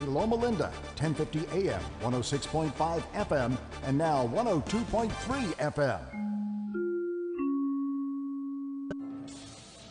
Loma Linda, 1050 AM, 106.5 FM, and now 102.3 FM.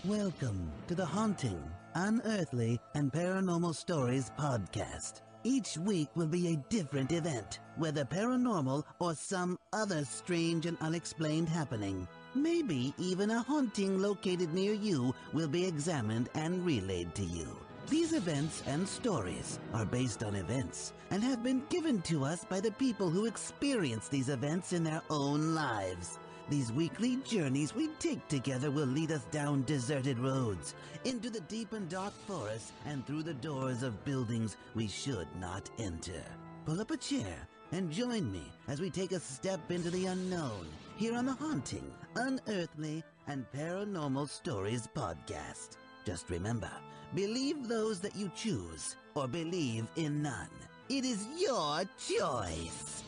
Welcome to the Haunting, Unearthly, and Paranormal Stories podcast. Each week will be a different event, whether paranormal or some other strange and unexplained happening. Maybe even a haunting located near you will be examined and relayed to you. These events and stories are based on events and have been given to us by the people who experience these events in their own lives. These weekly journeys we take together will lead us down deserted roads, into the deep and dark forests, and through the doors of buildings we should not enter. Pull up a chair and join me as we take a step into the unknown here on the Haunting, Unearthly, and Paranormal Stories podcast. Just remember, believe those that you choose, or believe in none. It is your choice.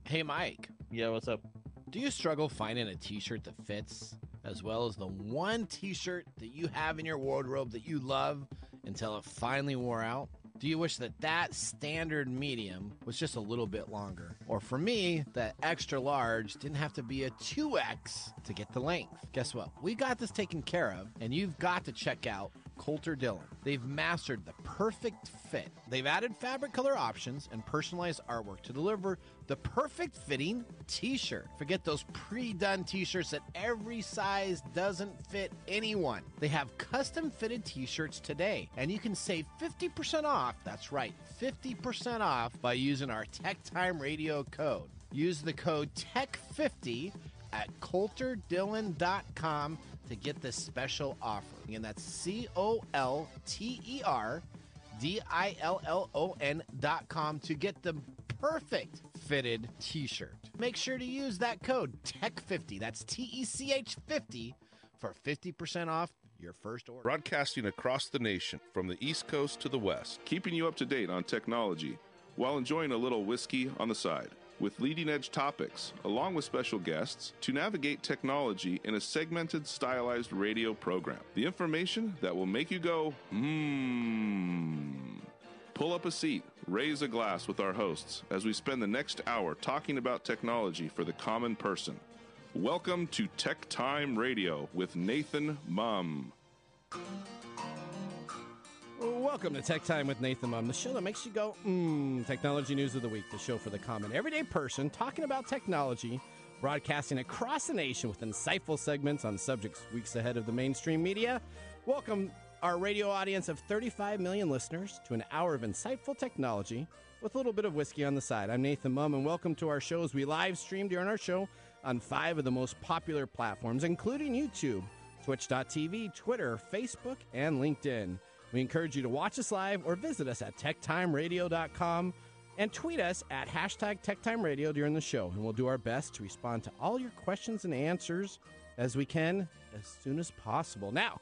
Hey, Mike. Yeah, what's up? Do you struggle finding a t-shirt that fits, as well as the one t-shirt that you have in your wardrobe that you love until it finally wore out? Do you wish that standard medium was just a little bit longer? Or for me, that extra large didn't have to be a 2X to get the length? Guess what? We got this taken care of, and you've got to check out Coulter Dillon. They've mastered the perfect fit. They've added fabric color options and personalized artwork to deliver the perfect fitting t-shirt. Forget those pre-done t-shirts that every size doesn't fit anyone. They have custom fitted t-shirts today, and you can save 50% off. That's right, 50% off by using our Tech Time Radio code. Use the code TECH50 at CoulterDillon.com to get this special offer. And that's CoulterDillon.com to get the perfect fitted t-shirt. Make sure to use that code TECH50. That's TECH50 for 50% off your first order. Broadcasting across the nation from the East Coast to the West, keeping you up to date on technology while enjoying a little whiskey on the side. With leading-edge topics, along with special guests, to navigate technology in a segmented, stylized radio program. The information that will make you go, Pull up a seat, raise a glass with our hosts as we spend the next hour talking about technology for the common person. Welcome to Tech Time Radio with Nathan Mumm. Welcome to Tech Time with Nathan Mumm, the show that makes you go, Technology News of the Week, the show for the common everyday person talking about technology, broadcasting across the nation with insightful segments on subjects weeks ahead of the mainstream media. Welcome our radio audience of 35 million listeners to an hour of insightful technology with a little bit of whiskey on the side. I'm Nathan Mumm, and welcome to our shows. We live stream during our show on 5 of the most popular platforms, including YouTube, Twitch.tv, Twitter, Facebook, and LinkedIn. We encourage you to watch us live or visit us at techtimeradio.com and tweet us at hashtag TechTimeRadio during the show. And we'll do our best to respond to all your questions and answers as we can as soon as possible. Now,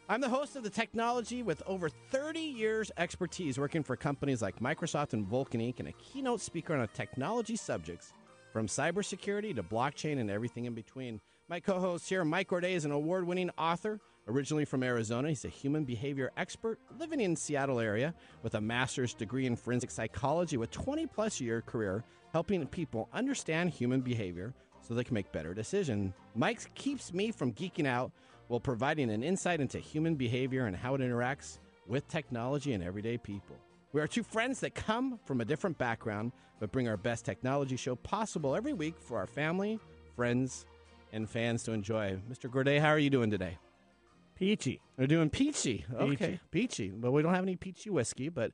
I'm the host of the technology with over 30 years expertise working for companies like Microsoft and Vulcan Inc. and a keynote speaker on technology subjects from cybersecurity to blockchain and everything in between. My co-host here, Mike Gorday, is an award-winning author, originally from Arizona. He's a human behavior expert living in the Seattle area with a master's degree in forensic psychology with 20-plus year career helping people understand human behavior so they can make better decisions. Mike keeps me from geeking out while providing an insight into human behavior and how it interacts with technology and everyday people. We are two friends that come from a different background but bring our best technology show possible every week for our family, friends, and fans to enjoy. Mr. Gorday, how are you doing today? Peachy. We're doing peachy. Okay, peachy. Well, we don't have any peachy whiskey, but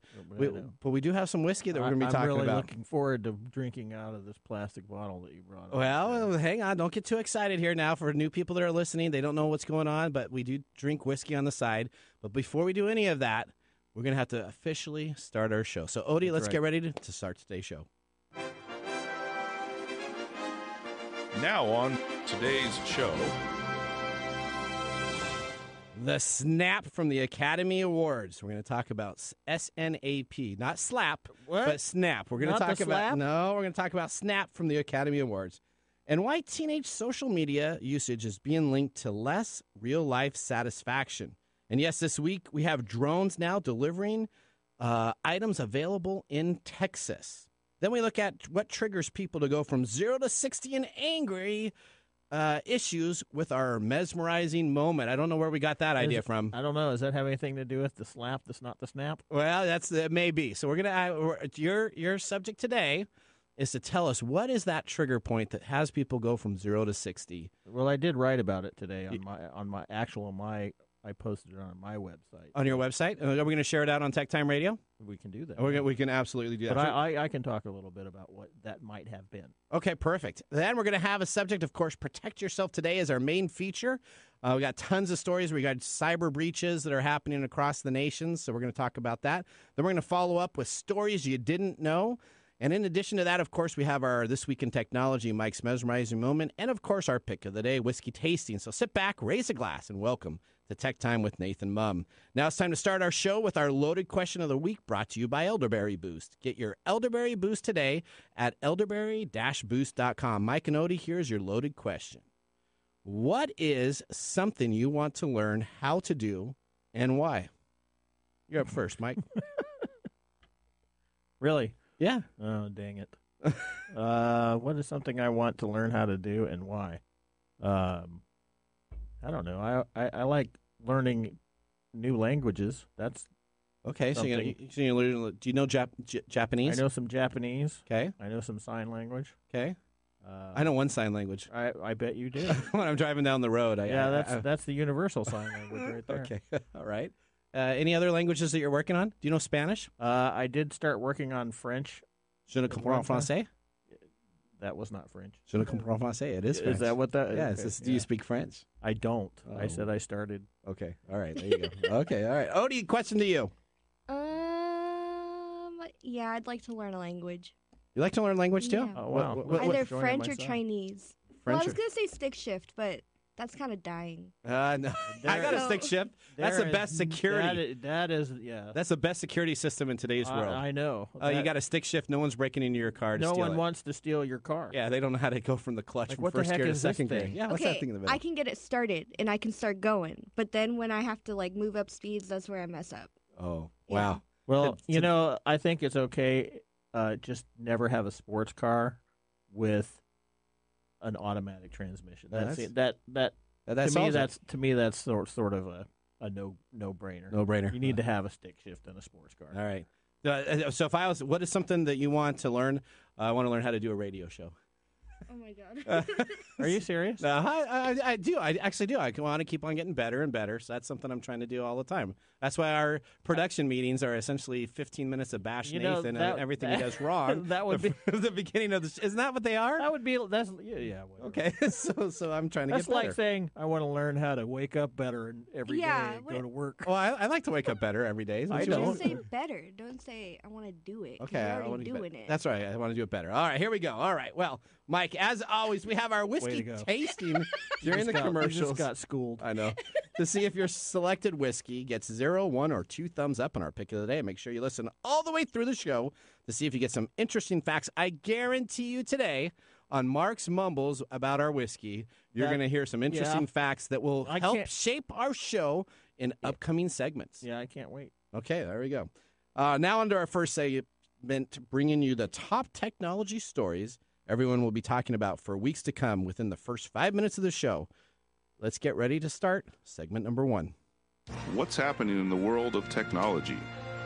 we do have some whiskey that we're going to be talking about. I'm really looking forward to drinking out of this plastic bottle that you brought. Well, hang on. Don't get too excited here now. For new people that are listening, they don't know what's going on, but we do drink whiskey on the side. But before we do any of that, we're going to have to officially start our show. So, Odie, let's get ready to start today's show. Now on today's show. The snap from the Academy Awards. We're going to talk about SNAP, not slap, but snap. We're going to talk about we're going to talk about snap from the Academy Awards and why teenage social media usage is being linked to less real-life satisfaction. And yes, this week we have drones now delivering items available in Texas. Then we look at what triggers people to go from 0 to 60 in angry issues with our mesmerizing moment. I don't know where we got that idea from. I don't know. Does that have anything to do with the slap, the snot, the snap? Well, it may be. So we're gonna your subject today is to tell us what is that trigger point that has people go from 0 to 60. Well, I did write about it today I posted it on my website. On your website? Are we going to share it out on Tech Time Radio? We can do that. We can absolutely do that. But I can talk a little bit about what that might have been. Okay, perfect. Then we're going to have a subject, of course, protect yourself today as our main feature. We got tons of stories. We got cyber breaches that are happening across the nation, so we're going to talk about that. Then we're going to follow up with stories you didn't know. And in addition to that, of course, we have our This Week in Technology, Mike's Mesmerizing Moment, and, of course, our pick of the day, whiskey tasting. So sit back, raise a glass, and welcome to Tech Time with Nathan Mumm. Now it's time to start our show with our loaded question of the week, brought to you by Elderberry Boost. Get your Elderberry Boost today at elderberry-boost.com. Mike and Odie, here's your loaded question. What is something you want to learn how to do and why? You're up first, Mike. Really? Yeah. Oh, dang it. What is something I want to learn how to do and why? I don't know. I like learning new languages. That's okay. So you learn. Do you know Japanese? I know some Japanese. Okay. I know some sign language. Okay. I know one sign language. I bet you do. When I'm driving down the road. That's the universal sign language right there. Okay. All right. Any other languages that you're working on? Do you know Spanish? I did start working on French. Je ne comprends français. That was not French. Je ne comprends français. It is French. Is that what that is? Yeah. Okay. Do you speak French? I don't. I said I started. Okay. All right. There you go. Okay. All right. Odie, question to you. Yeah, I'd like to learn a language. You like to learn language too? Yeah. Oh, wow. Either French or Chinese. French I was going to say stick shift, but that's kind of dying. No. I got a stick shift. That's the best security. That is, yeah. That's the best security system in today's world. I know. You got a stick shift. No one's breaking into your car to No steal one it. wants to steal your car. Yeah, they don't know how to go from the clutch Like, from what the first heck gear to is this second gear. thing? Yeah, what's that thing in the middle? I can get it started and I can start going, but then when I have to like move up speeds, that's where I mess up. Oh, Yeah. wow. Well, I think it's okay. Just never have a sports car with an automatic transmission. That's To me, that's sort of a no-brainer. No-brainer. You need to have a stick shift in a sports car. All right. So what is something that you want to learn? I want to learn how to do a radio show. Oh my God. Are you serious? I do. I actually do. I want to keep on getting better and better. So that's something I'm trying to do all the time. That's why our production meetings are essentially 15 minutes of bash Nathan and everything he does wrong. That would be the beginning of the. Isn't that what they are? That would be. That's yeah. Whatever. Okay. So I'm trying to That's get better. like saying I want to learn how to wake up better every day and go to work. Well, I like to wake up better every day. I Just don't. say better. Don't say I want to do it. 'Cause Okay, you're I want already to do doing it. That's right. I want to do it better. All right, here we go. All right. Well, Mike, as always, we have our whiskey tasting during the commercials. You just got schooled. I know. To see if your selected whiskey gets 0, 1, or 2 thumbs up on our pick of the day, make sure you listen all the way through the show to see if you get some interesting facts. I guarantee you today on Mark's Mumbles about our whiskey, you're going to hear some interesting facts that will help shape our show in upcoming segments. Yeah, I can't wait. Okay, there we go. Now on to our first segment, bringing you the top technology stories everyone will be talking about for weeks to come within the first 5 minutes of the show. Let's get ready to start segment number 1. What's happening in the world of technology?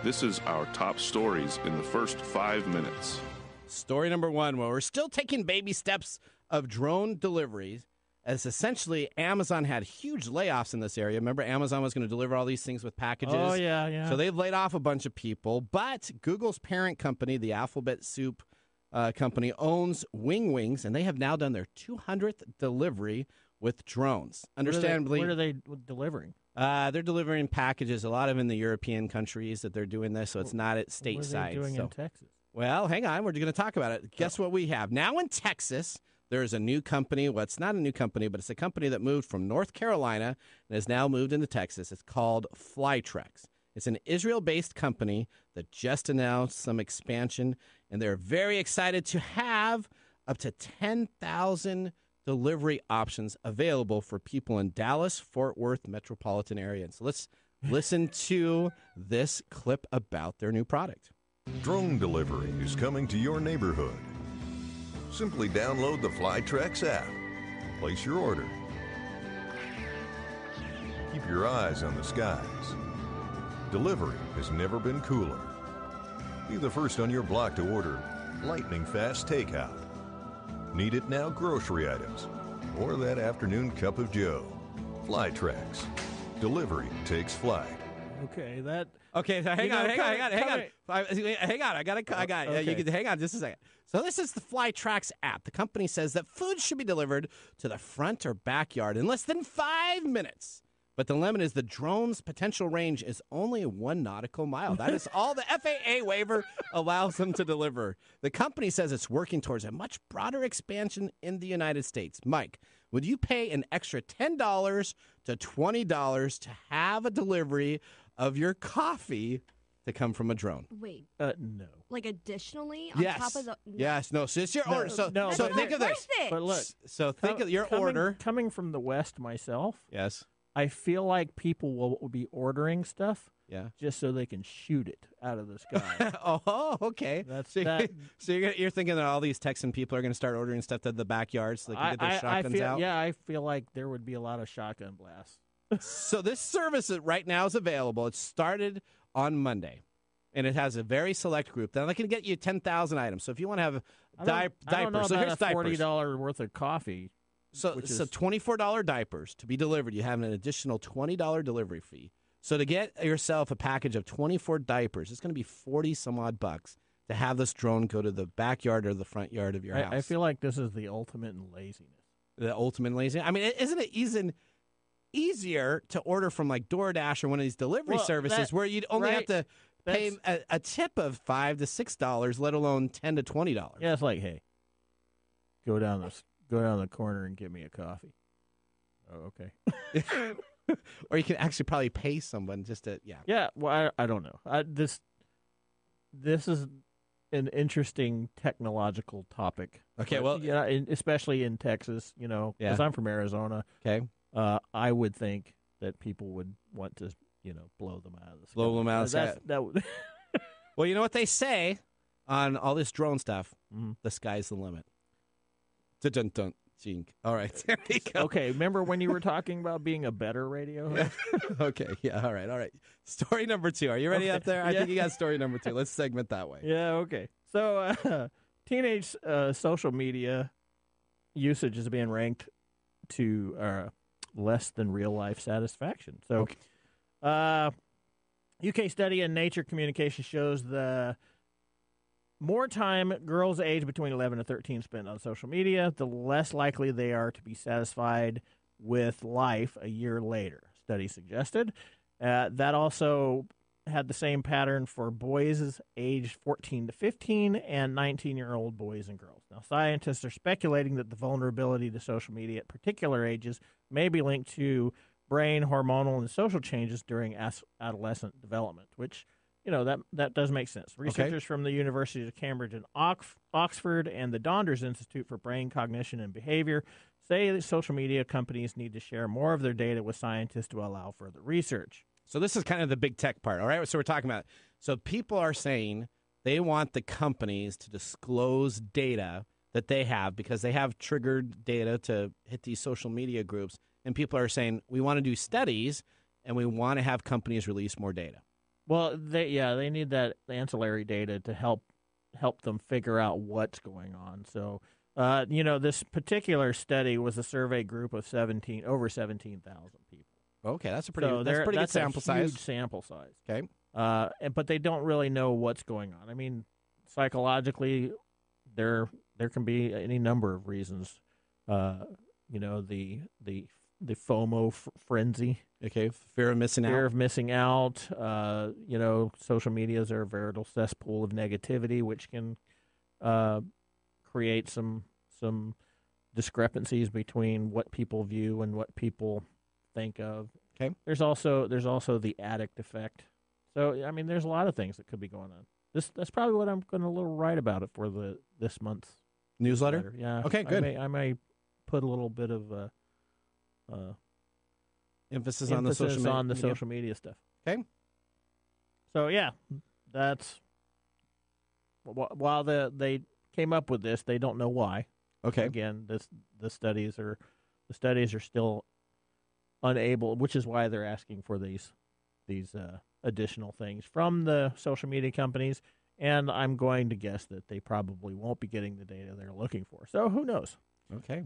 This is our top stories in the first 5 minutes. Story number 1, well, we're still taking baby steps of drone deliveries, as essentially Amazon had huge layoffs in this area. Remember, Amazon was going to deliver all these things with packages? Oh, yeah. So they've laid off a bunch of people, but Google's parent company, the Alphabet Soup company, owns Wings, and they have now done their 200th delivery with drones. Understandably, what are they delivering? They're delivering packages, a lot of them in the European countries that they're doing this, so it's not at stateside. What are they doing in Texas? Well, hang on. We're going to talk about it. Guess what we have? Now in Texas, there is a new company. Well, it's not a new company, but it's a company that moved from North Carolina and has now moved into Texas. It's called Flytrex. It's an Israel-based company that just announced some expansion, and they're very excited to have up to 10,000 delivery options available for people in Dallas, Fort Worth metropolitan area. And so let's Listen to this clip about their new product. Drone delivery is coming to your neighborhood. Simply download the Flytrex app. Place your order. Keep your eyes on the skies. Delivery has never been cooler. Be the first on your block to order lightning fast takeout. Need it now grocery items or that afternoon cup of joe. Flytrex. Delivery takes flight. Okay, that. Okay, so hang on. I got it. Okay. You can hang on just a second. So this is the Flytrex app. The company says that food should be delivered to the front or backyard in less than 5 minutes. But the limit is the drone's potential range is only 1 nautical mile. That is all the FAA waiver allows them to deliver. The company says it's working towards a much broader expansion in the United States. Mike, would you pay an extra $10 to $20 to have a delivery of your coffee to come from a drone? Wait, No. like additionally on Yes. top of the Yes. No. So it's your order. So That's so not think of this. worth it. But look, So think of your order. Coming from the West myself, Yes. I feel like people will be ordering stuff Yeah. just so they can shoot it out of the sky. Oh, okay. That's so that. So you're thinking that all these Texan people are going to start ordering stuff to the backyard so they can get their shotguns out? Yeah, I feel like there would be a lot of shotgun blasts. So this service right now is available. It started on Monday, and it has a very select group. Now they can get you 10,000 items. So if you want to have I don't diapers, know so about here's a diapers. $40 worth of coffee. So which so is- $24 diapers to be delivered. You have an additional $20 delivery fee. So to get yourself a package of 24 diapers, it's going to be 40 some odd bucks to have this drone go to the backyard or the front yard of your house. I feel like this is the ultimate in laziness. The ultimate lazy. I mean, isn't it easier to order from like DoorDash or one of these delivery services where you'd only have to pay a tip of $5 to $6, let alone $10 to $20? Yeah, it's like, hey, go down the corner and get me a coffee. Oh, okay. Or you can actually probably pay someone just to Yeah, well, I don't know. This is an interesting technological topic. Okay, But, well- yeah, especially in Texas, because I'm from Arizona. Okay. I would think that people would want to, blow them out of the sky. Blow them out of the sky. That would. Well, you know what they say on all this drone stuff? Mhm. The sky's the limit. Dun-dun-dun. Jink. All right, there we go. Okay, remember when you were talking about being a better radio host? Okay, yeah, all right. Story number 2. Are you ready up there? I Yeah. think you got story number 2. Let's segment that way. Yeah, okay. So teenage social media usage is being ranked to less than real-life satisfaction. So UK study in Nature Communication shows the more time girls aged between 11 and 13 spend on social media, the less likely they are to be satisfied with life a year later, study suggested. That also had the same pattern for boys aged 14 to 15 and 19-year-old boys and girls. Now, scientists are speculating that the vulnerability to social media at particular ages may be linked to brain, hormonal, and social changes during adolescent development, which, that does make sense. Researchers from the Universities of Cambridge and Oxford and the Donders Institute for Brain Cognition and Behavior say that social media companies need to share more of their data with scientists to allow further research. So this is kind of the big tech part, all right? So we're talking about, so people are saying they want the companies to disclose data that they have because they have triggered data to hit these social media groups. And people are saying, we want to do studies and we want to have companies release more data. Well, they need that ancillary data to help them figure out what's going on. So, this particular study was a survey group of over 17,000 people. Okay, that's a pretty So good sample size. Huge sample size. Okay. But they don't really know what's going on. I mean, psychologically, there can be any number of reasons. The FOMO frenzy. Okay, fear of missing Fear out. of missing out. Social medias are a veritable cesspool of negativity, which can create some discrepancies between what people view and what people think of. Okay. There's also the addict effect. So I mean, there's a lot of things that could be going on. That's probably what I'm going to write about it for this month's Newsletter? Yeah. Okay, good. I may put a little bit of Emphasis on the social media. media stuff. Okay. So, yeah, that's... While they came up with this, they don't know why. Okay. Again, the studies are still unable, which is why they're asking for these additional things from the social media companies. And I'm going to guess that they probably won't be getting the data they're looking for. So who knows? Okay.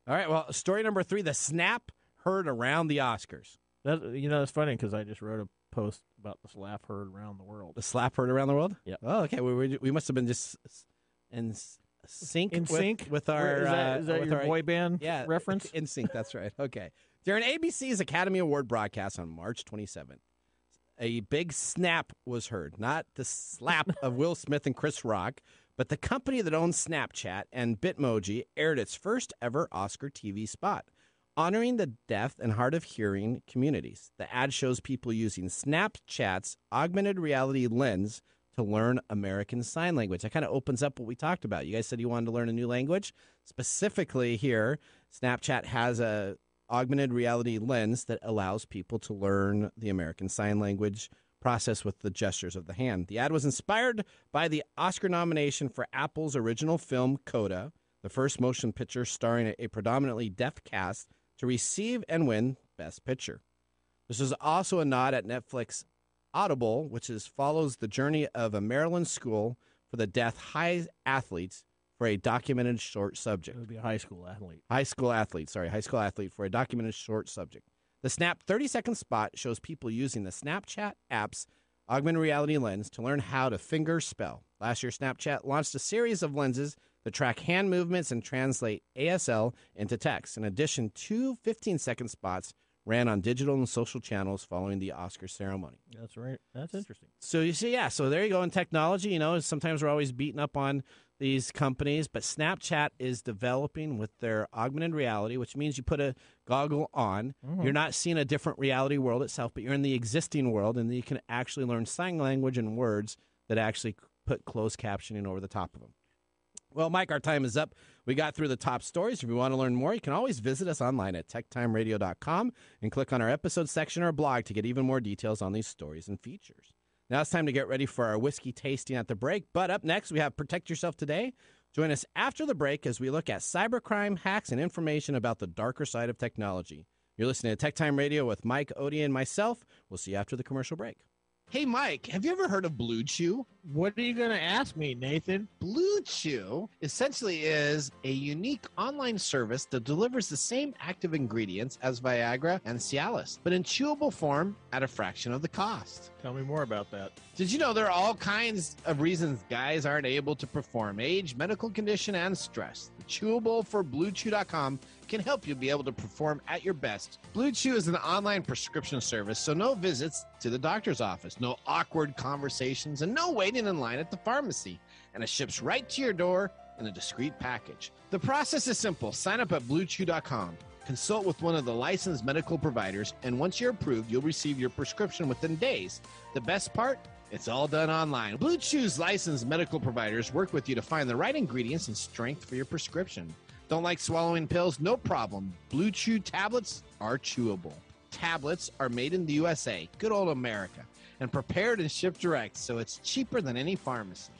All right. Well, story number 3: the snap heard around the Oscars. It's funny because I just wrote a post about the slap heard around the world. The slap heard around the world? Yeah. Oh, okay. We must have been just in sync. With our is that with your our boy band reference? In sync. That's right. Okay. During ABC's Academy Award broadcast on March 27th, a big snap was heard. Not the slap of Will Smith and Chris Rock, but the company that owns Snapchat and Bitmoji aired its first ever Oscar TV spot, honoring the deaf and hard of hearing communities. The ad shows people using Snapchat's augmented reality lens to learn American Sign Language. That kind of opens up what we talked about. You guys said you wanted to learn a new language. Specifically here, Snapchat has a augmented reality lens that allows people to learn the American Sign Language process with the gestures of the hand. The ad was inspired by the Oscar nomination for Apple's original film, Coda, the first motion picture starring a predominantly deaf cast to receive and win Best Picture. This is also a nod at Netflix Audible, which follows the journey of a Maryland school for the deaf high athletes for a documented short subject. It would be a high school athlete. High school athlete for a documented short subject. The Snap 30-second spot shows people using the Snapchat app's augmented reality lens to learn how to finger spell. Last year, Snapchat launched a series of lenses that track hand movements and translate ASL into text. In addition, 2 15-second spots ran on digital and social channels following the Oscar ceremony. That's right. That's interesting. So you see, so there you go. In technology, sometimes we're always beating up on these companies, but Snapchat is developing with their augmented reality, which means you put a goggle on. Mm-hmm. You're not seeing a different reality world itself, but you're in the existing world, and you can actually learn sign language and words that actually put closed captioning over the top of them. Well, Mike, our time is up. We got through the top stories. If you want to learn more, you can always visit us online at techtimeradio.com and click on our episode section or blog to get even more details on these stories and features. Now it's time to get ready for our whiskey tasting at the break. But up next, we have Protect Yourself Today. Join us after the break as we look at cybercrime, hacks, and information about the darker side of technology. You're listening to Tech Time Radio with Mike, Odie, and myself. We'll see you after the commercial break. Hey, Mike, have you ever heard of Blue Chew? What are you going to ask me, Nathan? Blue Chew essentially is a unique online service that delivers the same active ingredients as Viagra and Cialis, but in chewable form at a fraction of the cost. Tell me more about that. Did you know there are all kinds of reasons guys aren't able to perform? Age, medical condition, and stress. The chewable for BlueChew.com can help you be able to perform at your best. Blue Chew is an online prescription service, so no visits to the doctor's office, no awkward conversations, and no waiting in line at the pharmacy. And it ships right to your door in a discreet package. The process is simple. Sign up at BlueChew.com. Consult with one of the licensed medical providers, and once you're approved, you'll receive your prescription within days. The best part? It's all done online. Blue Chew's licensed medical providers work with you to find the right ingredients and strength for your prescription. Don't like swallowing pills? No problem. Blue Chew tablets are chewable. Tablets are made in the USA, good old America, and prepared and shipped direct, so it's cheaper than any pharmacy.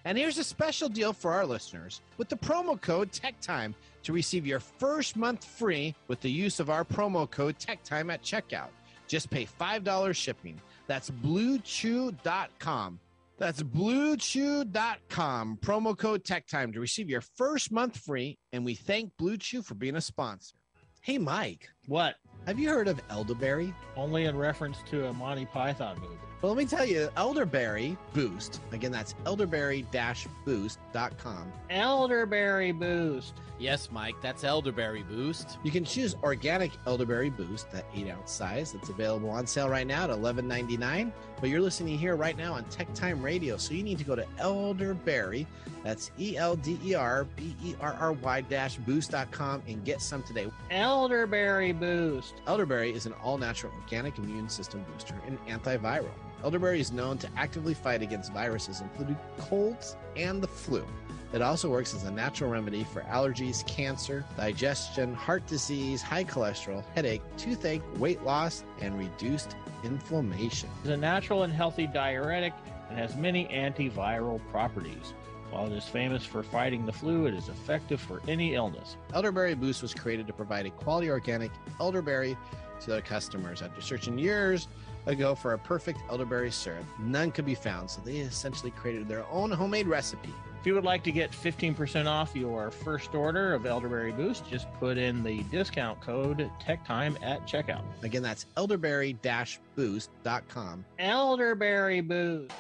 And here's a special deal for our listeners with the promo code TechTime to receive your first month free with the use of our promo code TechTime at checkout. Just pay $5 shipping. That's BlueChew.com. That's BlueChew.com. Promo code TechTime to receive your first month free, and we thank Blue Chew for being a sponsor. Hey, Mike. What? Have you heard of elderberry? Only in reference to a Monty Python movie. Well, let me tell you, Elderberry Boost. Again, that's elderberry-boost.com. Elderberry Boost. Yes, Mike, that's Elderberry Boost. You can choose organic Elderberry Boost, that 8-ounce size. That's available on sale right now at $11.99. But you're listening here right now on Tech Time Radio, so you need to go to Elderberry. That's ELDERBERRY-boost.com and get some today. Elderberry Boost. Elderberry is an all-natural organic immune system booster and antiviral. Elderberry is known to actively fight against viruses, including colds and the flu. It also works as a natural remedy for allergies, cancer, digestion, heart disease, high cholesterol, headache, toothache, weight loss, and reduced inflammation. It's a natural and healthy diuretic and has many antiviral properties. While it is famous for fighting the flu, it is effective for any illness. Elderberry Boost was created to provide a quality organic elderberry to their customers. After searching years ago for a perfect elderberry syrup, none could be found, so they essentially created their own homemade recipe. If you would like to get 15% off your first order of Elderberry Boost, just put in the discount code TechTime at checkout. Again, that's elderberry-boost.com. Elderberry Boost.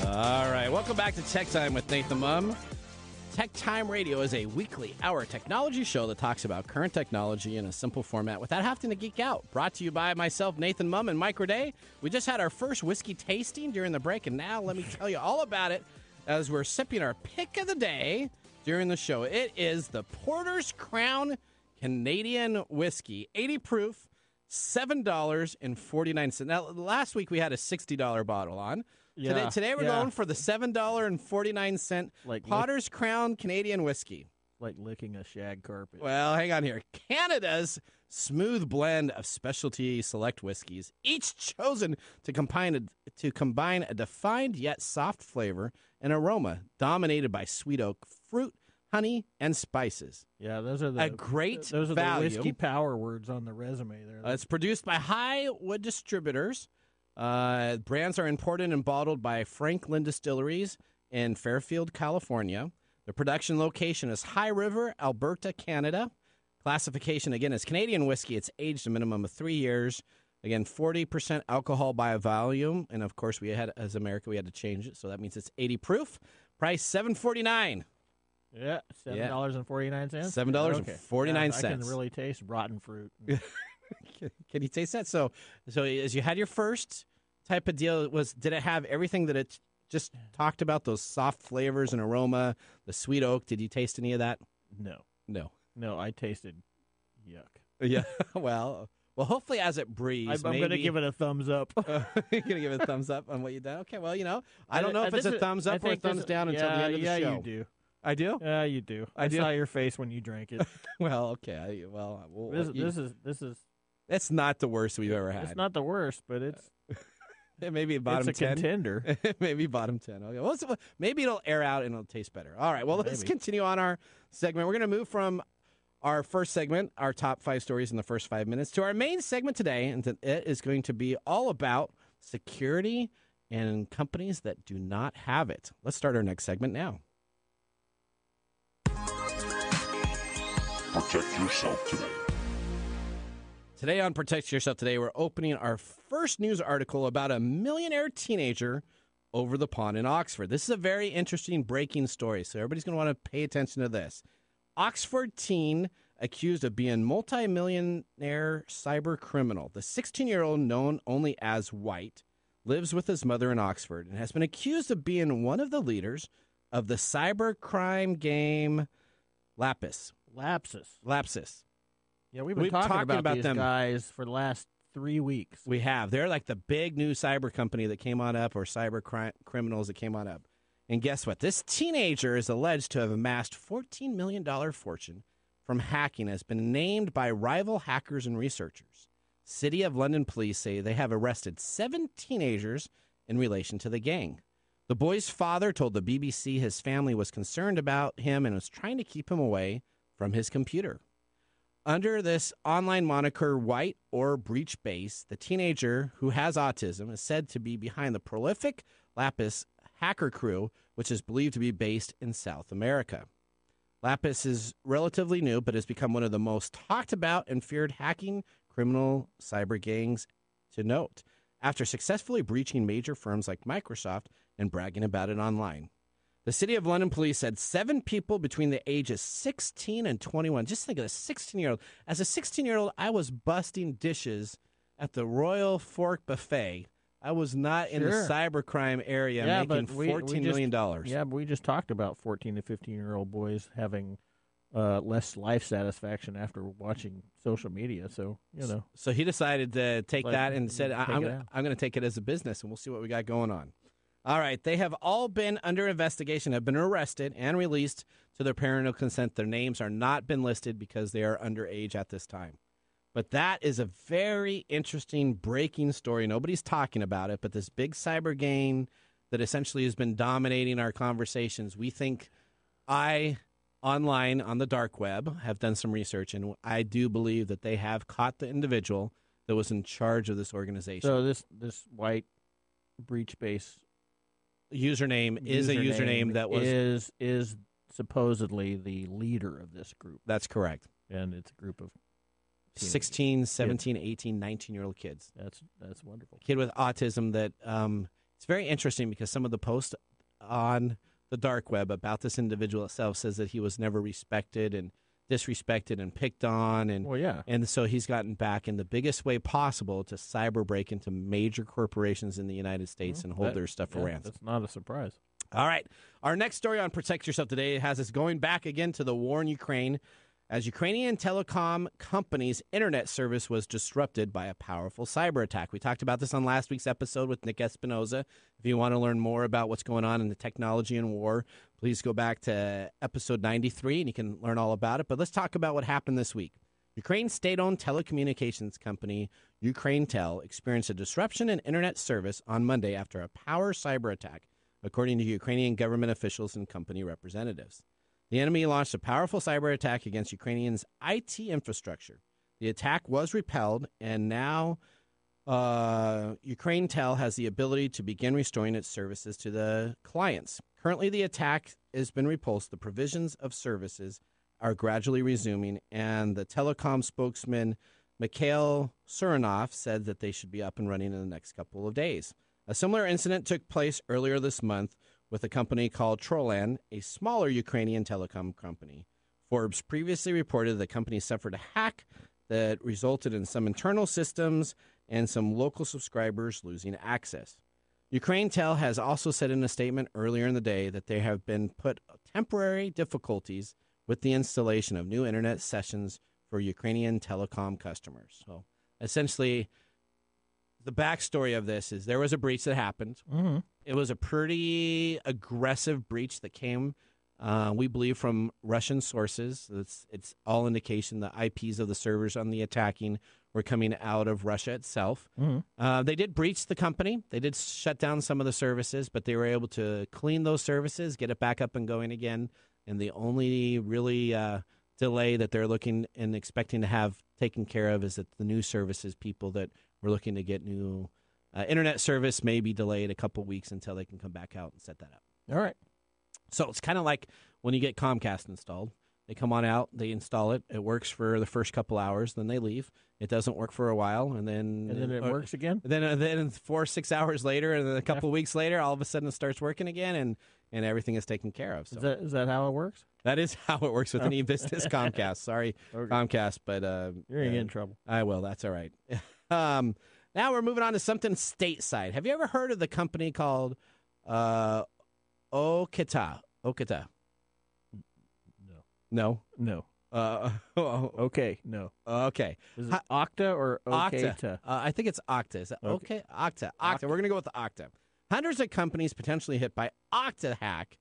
All right, welcome back to Tech Time with Nathan Mumm. Tech Time Radio is a weekly hour technology show that talks about current technology in a simple format without having to geek out. Brought to you by myself, Nathan Mumm, and Mike Roday. We just had our first whiskey tasting during the break, and now let me tell you all about it as we're sipping our pick of the day during the show. It is the Porter's Crown Canadian Whiskey, 80 proof, $7.49. Now, last week we had a $60 bottle on. Yeah, Today we're going for the $7.49 Like Potter's Crown Canadian Whiskey. Like licking a shag carpet. Well, hang on here. Canada's smooth blend of specialty select whiskeys, each chosen to combine a defined yet soft flavor and aroma dominated by sweet oak, fruit, honey, and spices. Yeah, those are a great those are value. the whiskey power words on the resume there. It's produced by Highwood Distributors. Brands are imported and bottled by Franklin Distilleries in Fairfield, California. The production location is High River, Alberta, Canada. Classification, again, is Canadian whiskey. It's aged a minimum of 3 years. Again, 40% alcohol by volume. And, of course, as America, we had to change it. So that means it's 80 proof. Price $7.49. Yeah, $7.49. $7.49. I can really taste rotten fruit. Can you taste that? So as you had your first type of deal, did it have everything that it just talked about? Those soft flavors and aroma, the sweet oak. Did you taste any of that? No, I tasted yuck. Yeah. Well, hopefully as it breathes, I'm going to give it a thumbs up. You're going to give it a thumbs up on what you done? Okay. Well, I don't know if it's a thumbs up or a thumbs down until the end of the show. Yeah, you do. I do? Yeah, you do. I saw your face when you drank it. Well, okay. This is. It's not the worst we've ever had. It's not the worst, but it's. It may be bottom 10. It's a contender. Maybe bottom 10. Okay. Well, maybe it'll air out and it'll taste better. All right. Well, let's continue on our segment. We're going to move from our first segment, our top 5 stories in the first 5 minutes, to our main segment today. And it is going to be all about security and companies that do not have it. Let's start our next segment now. Protect yourself today. Today on Protect Yourself Today, we're opening our first news article about a millionaire teenager over the pond in Oxford. This is a very interesting breaking story, so everybody's going to want to pay attention to this. Oxford teen accused of being multi-millionaire cyber criminal. The 16-year-old, known only as White, lives with his mother in Oxford and has been accused of being one of the leaders of the cyber crime game Lapsus. Yeah, we've been talking about these them. Guys for the last 3 weeks. We have. They're like the big new cyber company that came on up, or cyber criminals that came on up. And guess what? This teenager is alleged to have amassed $14 million fortune from hacking, has been named by rival hackers and researchers. City of London police say they have arrested 7 teenagers in relation to the gang. The boy's father told the BBC his family was concerned about him and was trying to keep him away from his computer. Under this online moniker, White or Breach Base, the teenager who has autism is said to be behind the prolific Lapsus hacker crew, which is believed to be based in South America. Lapsus is relatively new, but has become one of the most talked about and feared hacking criminal cyber gangs to note, after successfully breaching major firms like Microsoft and bragging about it online. The City of London police said 7 people between the ages 16 and 21. Just think of a 16-year-old. As a 16-year-old, I was busting dishes at the Royal Fork Buffet. I was not in the cybercrime area making $14 million. Yeah, but we just talked about 14 to 15-year-old boys having less life satisfaction after watching social media. So, So he decided to take Like, that and said, I'm take it out. going to take it as a business, and we'll see what we got going on. All right. They have all been under investigation, have been arrested and released to their parental consent. Their names are not been listed because they are underage at this time. But that is a very interesting breaking story. Nobody's talking about it, but this big cyber gang that essentially has been dominating our conversations. We think online on the dark web have done some research, and I do believe that they have caught the individual that was in charge of this organization. So this white breach base username is a username that was is supposedly the leader of this group. That's correct. And it's a group of 16, 17, 18, 19-year-old kids. That's wonderful. Kid with autism that it's very interesting because some of the posts on the dark web about this individual itself says that he was never respected and disrespected and picked on. And, well, yeah. And so he's gotten back in the biggest way possible to cyber break into major corporations in the United States and hold their stuff for ransom. That's not a surprise. All right. Our next story on Protect Yourself today has us going back again to the war in Ukraine as Ukrainian telecom company's internet service was disrupted by a powerful cyber attack. We talked about this on last week's episode with Nick Espinoza. If you want to learn more about what's going on in the technology and war, please go back to episode 93 and you can learn all about it. But let's talk about what happened this week. Ukraine's state-owned telecommunications company, UkraineTel, experienced a disruption in internet service on Monday after a power cyber attack, according to Ukrainian government officials and company representatives. The enemy launched a powerful cyber attack against Ukrainians' IT infrastructure. The attack was repelled, and now UkraineTel has the ability to begin restoring its services to the clients. Currently, the attack has been repulsed. The provisions of services are gradually resuming, and the telecom spokesman, Mikhail Surinov, said that they should be up and running in the next couple of days. A similar incident took place earlier this month with a company called Trolan, a smaller Ukrainian telecom company. Forbes previously reported the company suffered a hack that resulted in some internal systems and some local subscribers losing access. UkraineTel has also said in a statement earlier in the day that there have been put temporary difficulties with the installation of new internet sessions for Ukrainian telecom customers. So essentially, the backstory of this is there was a breach that happened. Mm-hmm. It was a pretty aggressive breach that came, we believe, from Russian sources. It's all indication the IPs of the servers on the attacking were coming out of Russia itself. Mm-hmm. They did breach the company. They did shut down some of the services, but they were able to clean those services, get it back up and going again. And the only really delay that they're looking and expecting to have taken care of is that the new services, people that were looking to get new internet service, may be delayed a couple weeks until they can come back out and set that up. All right. So it's kind of like when you get Comcast installed. They come on out, they install it. It works for the first couple hours, then they leave. It doesn't work for a while, and then it works again. Then 4 or 6 hours later, and then a couple weeks later, all of a sudden it starts working again, and everything is taken care of. So is that how it works? that is how it works with any business. Comcast, sorry, Okay. Comcast, but You're in trouble. I will. That's all right. Now we're moving on to something stateside. Have you ever heard of the company called Okita? Okita. No. No. Okay. No. Okay. Is it Okta or Okta? Okta. I think it's Okta. Is it okay? Okta. Okta. We're going to go with the Okta. Hundreds of companies potentially hit by Okta hack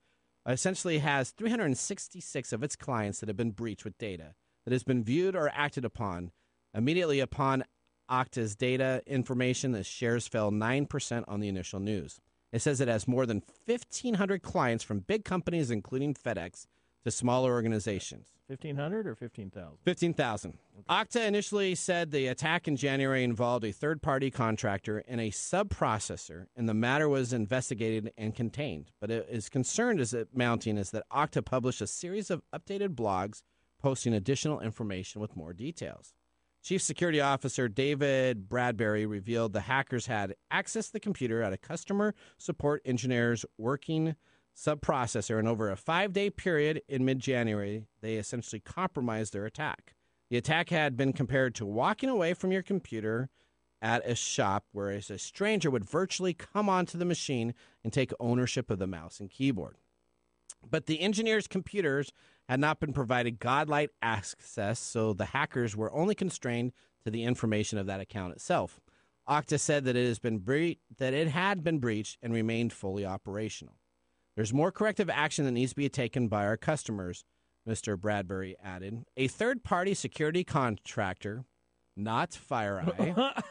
essentially has 366 of its clients that have been breached with data that has been viewed or acted upon. Immediately upon Okta's data information, the shares fell 9% on the initial news. It says it has more than 1,500 clients from big companies, including FedEx, to smaller organizations. 1,500 or 15,000? 15,000. Okay. Okta initially said the attack in January involved a third-party contractor and a sub-processor, and the matter was investigated and contained. But it is concerned as it mounting is that Okta published a series of updated blogs posting additional information with more details. Chief Security Officer David Bradbury revealed the hackers had accessed the computer at a customer support engineer's working sub-processor, and over a 5-day period in mid-January, they essentially compromised their attack. The attack had been compared to walking away from your computer at a shop, whereas a stranger would virtually come onto the machine and take ownership of the mouse and keyboard. But the engineer's computers had not been provided godlike access, so the hackers were only constrained to the information of that account itself. Okta said that it had been breached and remained fully operational. There's more corrective action that needs to be taken by our customers, Mr. Bradbury added. A third-party security contractor, not FireEye,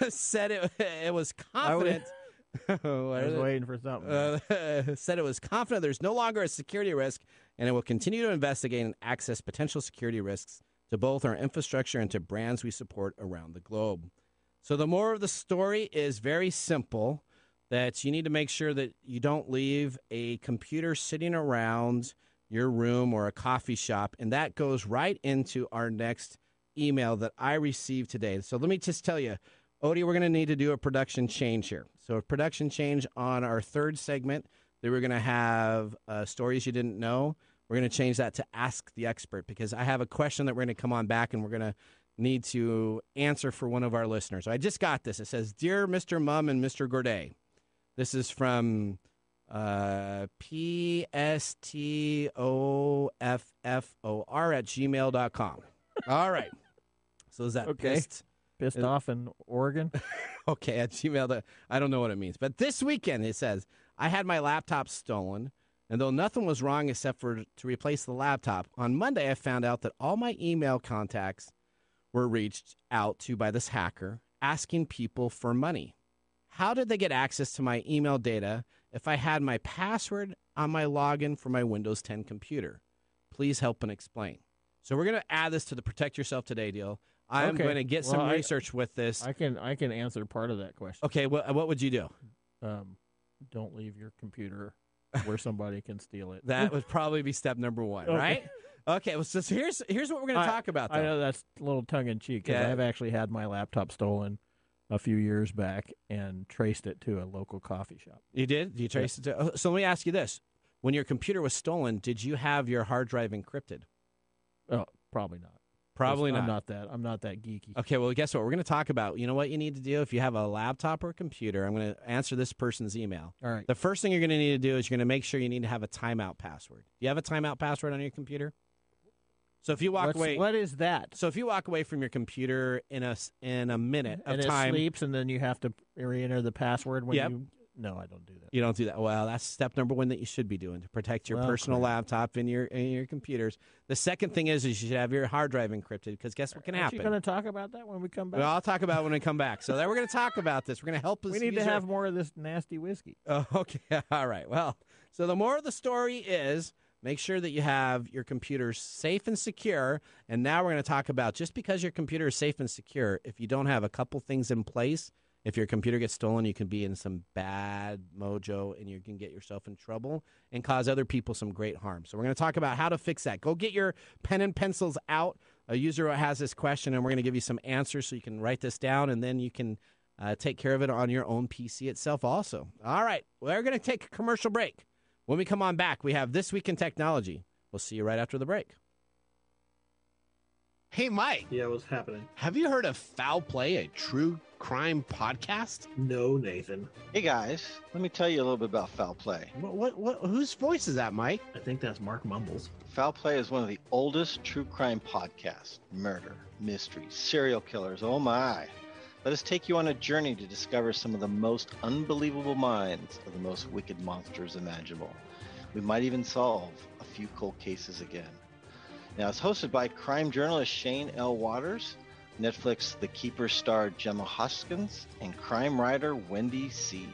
said it was confident. I was waiting for something. Said it was confident there's no longer a security risk, and it will continue to investigate and access potential security risks to both our infrastructure and to brands we support around the globe. So the moral of the story is very simple, that you need to make sure that you don't leave a computer sitting around your room or a coffee shop, and that goes right into our next email that I received today. So let me just tell you, Odie, we're going to need to do a production change here. So a production change on our third segment, that we're going to have stories you didn't know. We're going to change that to Ask the Expert, because I have a question that we're going to come on back and we're going to need to answer for one of our listeners. So I just got this. It says, Dear Mr. Mumm and Mr. Gourdet, this is from pstovfor@gmail.com. All right. So is that okay? Pissed off in Oregon? Okay, at Gmail. I don't know what it means. But this weekend, it says, I had my laptop stolen, and though nothing was wrong except for to replace the laptop, on Monday I found out that all my email contacts were reached out to by this hacker asking people for money. How did they get access to my email data if I had my password on my login for my Windows 10 computer? Please help and explain. So we're going to add this to the Protect Yourself Today deal. I'm going to get some research with this. I can answer part of that question. Okay, what would you do? Don't leave your computer where somebody can steal it. That would probably be step number one, right? Okay, well, so here's what we're going to talk about, though. I know that's a little tongue-in-cheek, because I've actually had my laptop stolen a few years back and traced it to a local coffee shop. You did? You traced it to... So let me ask you this. When your computer was stolen, did you have your hard drive encrypted? Oh, probably not. Probably not. I'm not that geeky. Okay, well, guess what? We're going to talk about, you know what you need to do if you have a laptop or a computer. I'm going to answer this person's email. All right. The first thing you're going to need to do is you're going to make sure you need to have a timeout password. Do you have a timeout password on your computer? So if you walk away, what is that? So if you walk away from your computer in a minute of and time, it sleeps, and then you have to re-enter the password when you. No, I don't do that. You don't do that. Well, that's step number one that you should be doing to protect your personal laptop and your computers. The second thing is you should have your hard drive encrypted, because guess what can happen? Are you going to talk about that when we come back? Well, I'll talk about it when we come back. So then we're going to talk about this. We're going to help us. We need to have more of this nasty whiskey. Oh, okay. All right. Well, so the more of the story is, make sure that you have your computer safe and secure. And now we're going to talk about, just because your computer is safe and secure, if you don't have a couple things in place, if your computer gets stolen, you can be in some bad mojo and you can get yourself in trouble and cause other people some great harm. So we're going to talk about how to fix that. Go get your pen and pencils out. A user has this question, and we're going to give you some answers so you can write this down, and then you can take care of it on your own PC itself also. All right. We're going to take a commercial break. When we come on back, we have This Week in Technology. We'll see you right after the break. Hey, Mike. Yeah, what's happening? Have you heard of Foul Play, a true crime podcast? No, Nathan. Hey, guys. Let me tell you a little bit about Foul Play. Whose voice is that, Mike? I think that's Mark Mumbles. Foul Play is one of the oldest true crime podcasts. Murder, mystery, serial killers, oh my. Let us take you on a journey to discover some of the most unbelievable minds of the most wicked monsters imaginable. We might even solve a few cold cases again. Now, it's hosted by crime journalist Shane L. Waters, Netflix The Keeper star Gemma Hoskins, and crime writer Wendy C.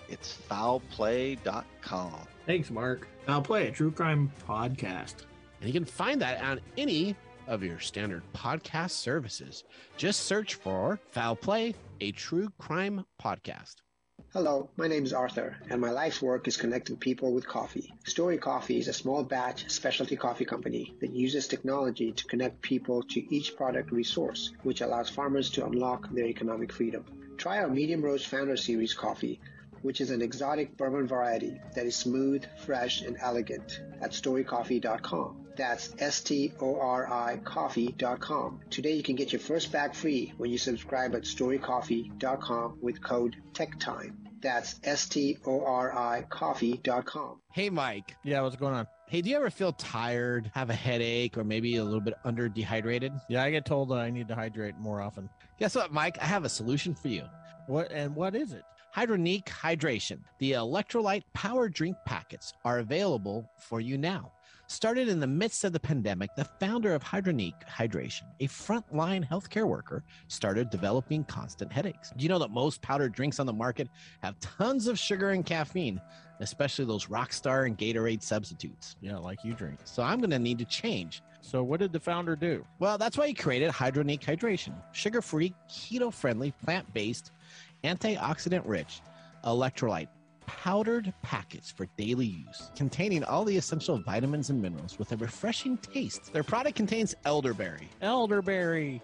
It's foulplay.com. Thanks, Mark. Foul Play, a true crime podcast. And you can find that on any of your standard podcast services. Just search for Foul Play, a true crime podcast. Hello, my name is Arthur, and my life's work is connecting people with coffee. Story Coffee is a small batch specialty coffee company that uses technology to connect people to each product resource, which allows farmers to unlock their economic freedom. Try our Medium Roast Founder Series coffee, which is an exotic bourbon variety that is smooth, fresh, and elegant at storycoffee.com. That's STORI coffee.com. Today you can get your first bag free when you subscribe at storycoffee.com with code TechTime. That's STORI coffee.com. Hey, Mike. Yeah, what's going on? Hey, do you ever feel tired, have a headache, or maybe a little bit under dehydrated? Yeah, I get told that I need to hydrate more often. Guess what, Mike? I have a solution for you. What is it? Hydronique Hydration. The electrolyte power drink packets are available for you now. Started in the midst of the pandemic, the founder of Hydronique Hydration, a frontline healthcare worker, started developing constant headaches. Do you know that most powdered drinks on the market have tons of sugar and caffeine, especially those Rockstar and Gatorade substitutes? Yeah, like you drink. So I'm going to need to change. So what did the founder do? Well, that's why he created Hydronique Hydration, sugar-free, keto-friendly, plant-based, antioxidant-rich, electrolyte powdered packets for daily use, containing all the essential vitamins and minerals with a refreshing taste. Their product contains elderberry,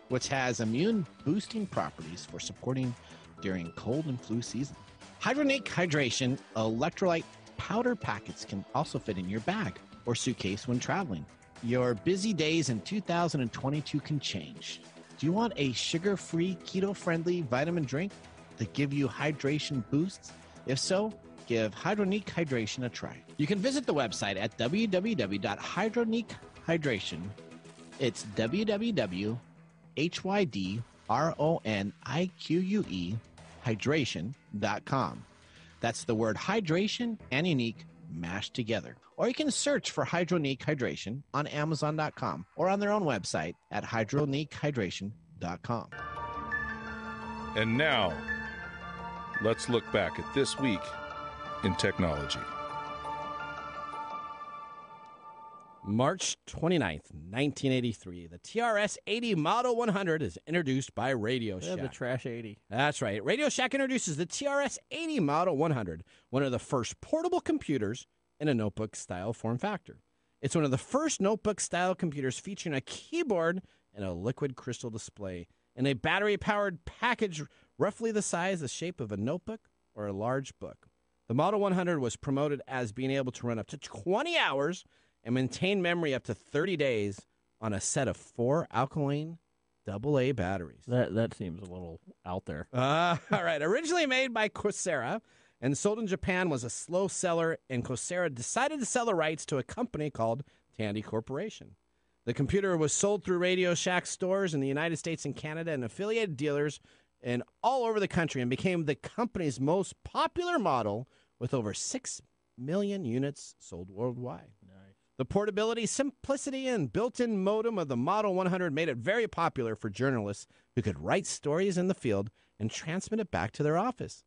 which has immune-boosting properties for supporting during cold and flu season. Hydronique Hydration electrolyte powder packets can also fit in your bag or suitcase when traveling. Your busy days in 2022 can change. Do you want a sugar-free, keto-friendly vitamin drink to give you hydration boosts? If so, give Hydronique Hydration a try. You can visit the website at www.hydroniquehydration. It's www.hydronique hydration.com. That's the word hydration and unique mashed together. Or you can search for Hydronique Hydration on Amazon.com or on their own website at hydroniquehydration.com. And now, let's look back at this week in technology. March 29th, 1983, the TRS-80 Model 100 is introduced by Radio Shack. The Trash 80. That's right. Radio Shack introduces the TRS-80 Model 100, one of the first portable computers in a notebook-style form factor. It's one of the first notebook-style computers featuring a keyboard and a liquid crystal display and a battery-powered package roughly the size and shape of a notebook or a large book. The Model 100 was promoted as being able to run up to 20 hours and maintain memory up to 30 days on a set of 4 alkaline AA batteries. That seems a little out there. All right. Originally made by Kyocera and sold in Japan, was a slow seller, and Kyocera decided to sell the rights to a company called Tandy Corporation. The computer was sold through Radio Shack stores in the United States and Canada and affiliated dealers and all over the country, and became the company's most popular model with over 6 million units sold worldwide. Nice. The portability, simplicity, and built-in modem of the Model 100 made it very popular for journalists who could write stories in the field and transmit it back to their office.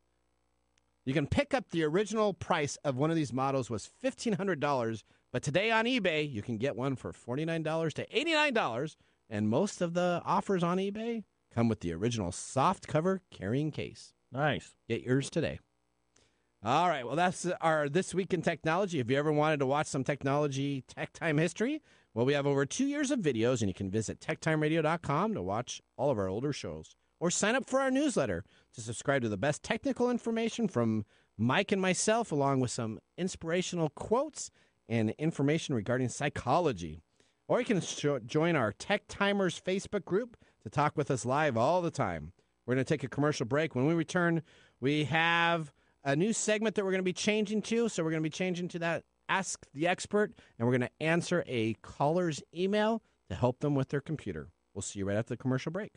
You can pick up the original price of one of these models was $1,500, but today on eBay, you can get one for $49 to $89, and most of the offers on eBay come with the original soft cover carrying case. Nice. Get yours today. All right, well, that's our This Week in Technology. If you ever wanted to watch some technology tech time history, well, we have over 2 years of videos, and you can visit techtimeradio.com to watch all of our older shows. Or sign up for our newsletter to subscribe to the best technical information from Mike and myself, along with some inspirational quotes and information regarding psychology. Or you can join our Tech Timers Facebook group to talk with us live all the time. We're going to take a commercial break. When we return, we have a new segment that we're going to be changing to. So we're going to be changing to that Ask the Expert, and we're going to answer a caller's email to help them with their computer. We'll see you right after the commercial break.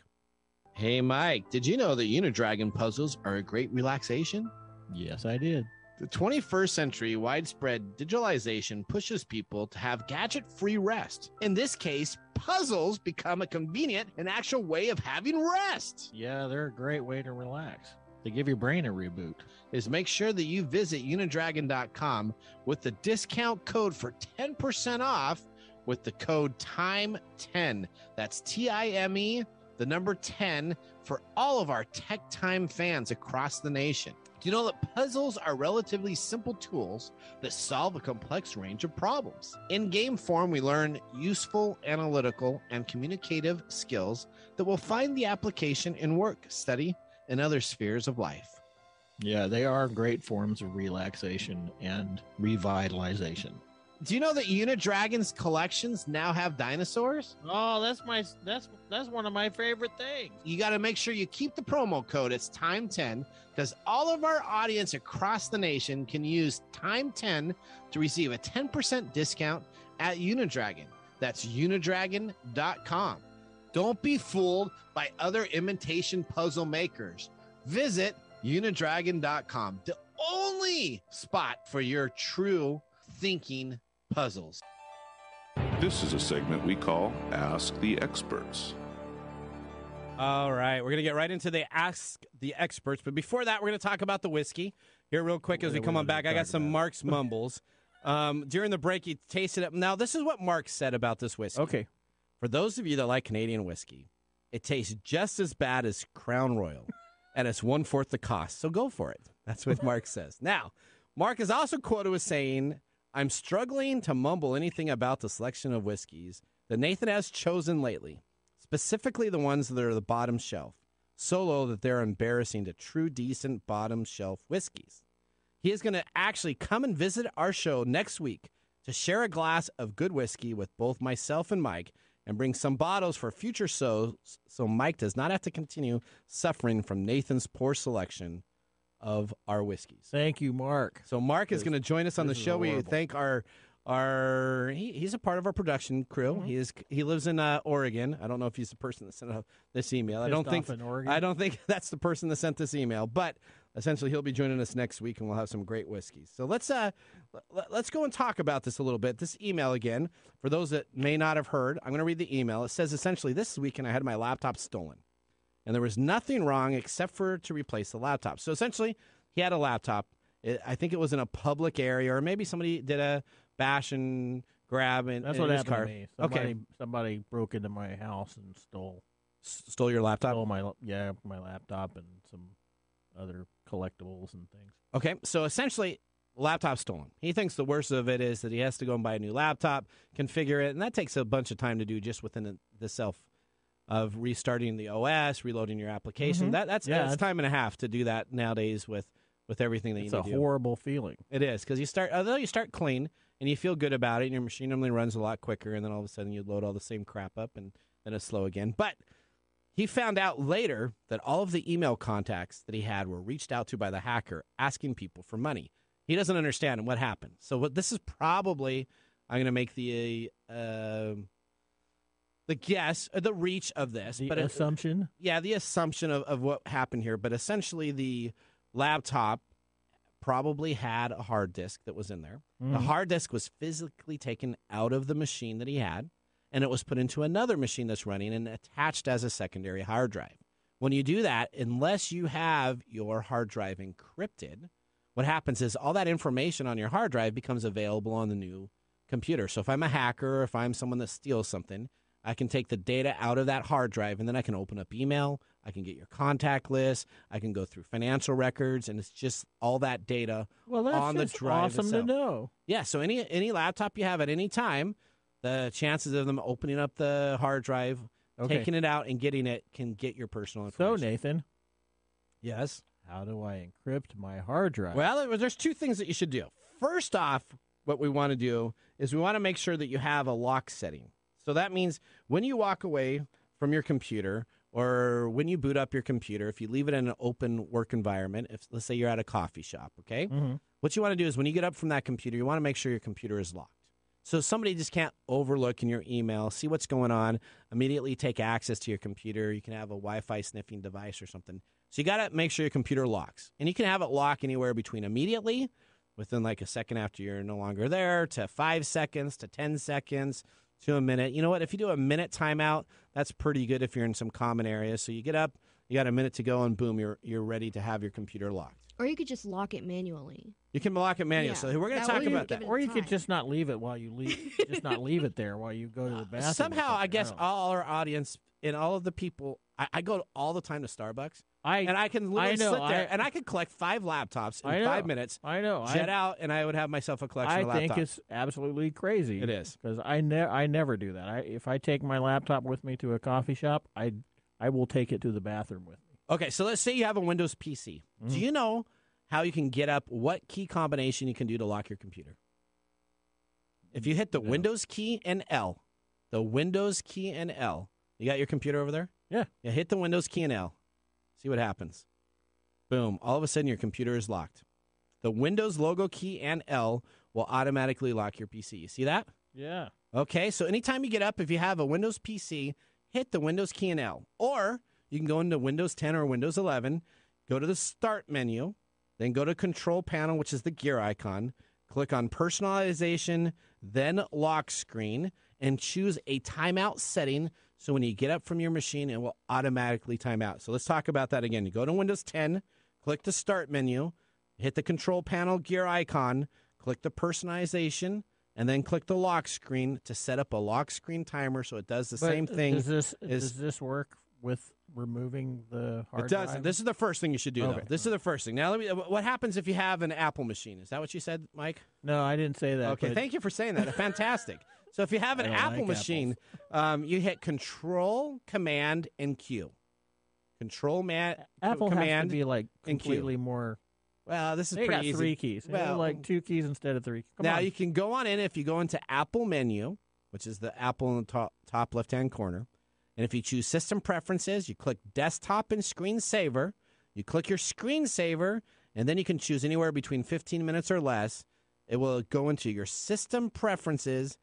Hey, Mike, did you know that Unidragon puzzles are a great relaxation? Yes, I did. The 21st century widespread digitalization pushes people to have gadget-free rest. In this case, puzzles become a convenient and actual way of having rest. Yeah, they're a great way to relax. They give your brain a reboot. Is make sure that you visit unidragon.com with the discount code for 10% off with the code TIME10. That's TIME, the number 10, for all of our Tech Time fans across the nation. Do you know that puzzles are relatively simple tools that solve a complex range of problems? In game form, we learn useful analytical and communicative skills that will find the application in work, study, and other spheres of life. Yeah, they are great forms of relaxation and revitalization. Do you know that Unidragon's collections now have dinosaurs? Oh, that's one of my favorite things. You got to make sure you keep the promo code. It's Time10 because all of our audience across the nation can use Time10 to receive a 10% discount at Unidragon. That's unidragon.com. Don't be fooled by other imitation puzzle makers. Visit unidragon.com, the only spot for your true thinking puzzles. This is a segment we call Ask the Experts. All right, we're going to get right into the Ask the Experts. But before that, we're going to talk about the whiskey here real quick as we come on back. I got some Mark's Mumbles. During the break, he tasted it. Now, this is what Mark said about this whiskey. Okay. For those of you that like Canadian whiskey, it tastes just as bad as Crown Royal, and it's 1/4 the cost. So go for it. That's what Mark says. Now, Mark is also quoted as saying, I'm struggling to mumble anything about the selection of whiskeys that Nathan has chosen lately, specifically the ones that are the bottom shelf, so low that they're embarrassing to true decent bottom shelf whiskeys. He is going to actually come and visit our show next week to share a glass of good whiskey with both myself and Mike and bring some bottles for future shows so Mike does not have to continue suffering from Nathan's poor selection of our whiskeys. Thank you, Mark. So Mark is going to join us on the show. We thank he's a part of our production crew. Mm-hmm. He lives in Oregon. I don't know if he's the person that sent out this email. I don't think that's the person that sent this email, but essentially he'll be joining us next week and we'll have some great whiskeys. So let's go and talk about this a little bit. This email again, for those that may not have heard, I'm going to read the email. It says essentially, this weekend I had my laptop stolen. And there was nothing wrong except for to replace the laptop. So essentially, he had a laptop. I think it was in a public area, or maybe somebody did a bash and grab in That's what his happened car. to me. Somebody broke into my house and stole your laptop? Stole my laptop and some other collectibles and things. Okay, so essentially, laptop stolen. He thinks the worst of it is that he has to go and buy a new laptop, configure it, and that takes a bunch of time to do just within the self of restarting the OS, reloading your application. Mm-hmm. That's time and a half to do that nowadays with everything that you need to do. It's a horrible feeling. It is, because you start clean and you feel good about it, and your machine normally runs a lot quicker, and then all of a sudden you load all the same crap up, and then it's slow again. But he found out later that all of the email contacts that he had were reached out to by the hacker asking people for money. He doesn't understand what happened. So this is probably, I'm going to make the guess, the reach of this. The assumption? The assumption of what happened here. But essentially, the laptop probably had a hard disk that was in there. Mm. The hard disk was physically taken out of the machine that he had, and it was put into another machine that's running and attached as a secondary hard drive. When you do that, unless you have your hard drive encrypted, what happens is all that information on your hard drive becomes available on the new computer. So if I'm a hacker or if I'm someone that steals something, I can take the data out of that hard drive, and then I can open up email. I can get your contact list. I can go through financial records, and it's just all that data on the drive awesome itself. To know. Yeah, so any laptop you have at any time, the chances of them opening up the hard drive, taking it out, and getting it can get your personal information. So, Nathan. Yes? How do I encrypt my hard drive? Well, there's two things that you should do. First off, what we want to do is we want to make sure that you have a lock setting. So that means when you walk away from your computer or when you boot up your computer, if you leave it in an open work environment, if let's say you're at a coffee shop, okay? Mm-hmm. What you want to do is when you get up from that computer, you want to make sure your computer is locked. So somebody just can't overlook in your email, see what's going on, immediately take access to your computer. You can have a Wi-Fi sniffing device or something. So you got to make sure your computer locks. And you can have it lock anywhere between immediately, within like a second after you're no longer there, to 5 seconds, to 10 seconds, to a minute. You know what? If you do a minute timeout, that's pretty good if you're in some common areas. So you get up, you got a minute to go, and boom, you're ready to have your computer locked. Or you could just lock it manually. You can lock it manually. Yeah. So we're going to talk about that. Or you could just not leave it while you leave. Just not leave it there while you go to the bathroom. Somehow, I guess all our audience and all of the people, I go all the time to Starbucks. And I can literally sit there, and I could collect 5 laptops in 5 minutes. I know. Jet out, and I would have myself a collection of laptops. I think it's absolutely crazy. It is. Because I never do that. If I take my laptop with me to a coffee shop, I will take it to the bathroom with me. Okay, so let's say you have a Windows PC. Mm-hmm. Do you know how you can get up, what key combination you can do to lock your computer? If you hit the Windows key and L, the Windows key and L, you got your computer over there? Yeah. Yeah, hit the Windows key and L. See what happens. Boom. All of a sudden, your computer is locked. The Windows logo key and L will automatically lock your PC. You see that? Yeah. Okay, so anytime you get up, if you have a Windows PC, hit the Windows key and L. Or you can go into Windows 10 or Windows 11, go to the Start menu, then go to Control Panel, which is the gear icon. Click on Personalization, then Lock Screen, and choose a timeout setting. So when you get up from your machine, it will automatically time out. So let's talk about that again. You go to Windows 10, click the Start menu, hit the Control Panel gear icon, click the Personalization, and then click the lock screen to set up a lock screen timer so it does the same thing. Does this work with removing the hard drive? It doesn't. This is the first thing you should do, though. This is the first thing. Now, what happens if you have an Apple machine? Is that what you said, Mike? No, I didn't say that. Okay, thank you for saying that. Fantastic. So if you have an Apple machine, you hit Control, Command, and Q. Apple Command, has to be like completely more. Well, this is they pretty got easy. 3 keys. Well, like 2 keys instead of 3. Now you can go on in. If you go into Apple menu, which is the Apple in the top left-hand corner, and if you choose System Preferences, you click Desktop and Screensaver. You click your screensaver, and then you can choose anywhere between 15 minutes or less. It will go into your System Preferences,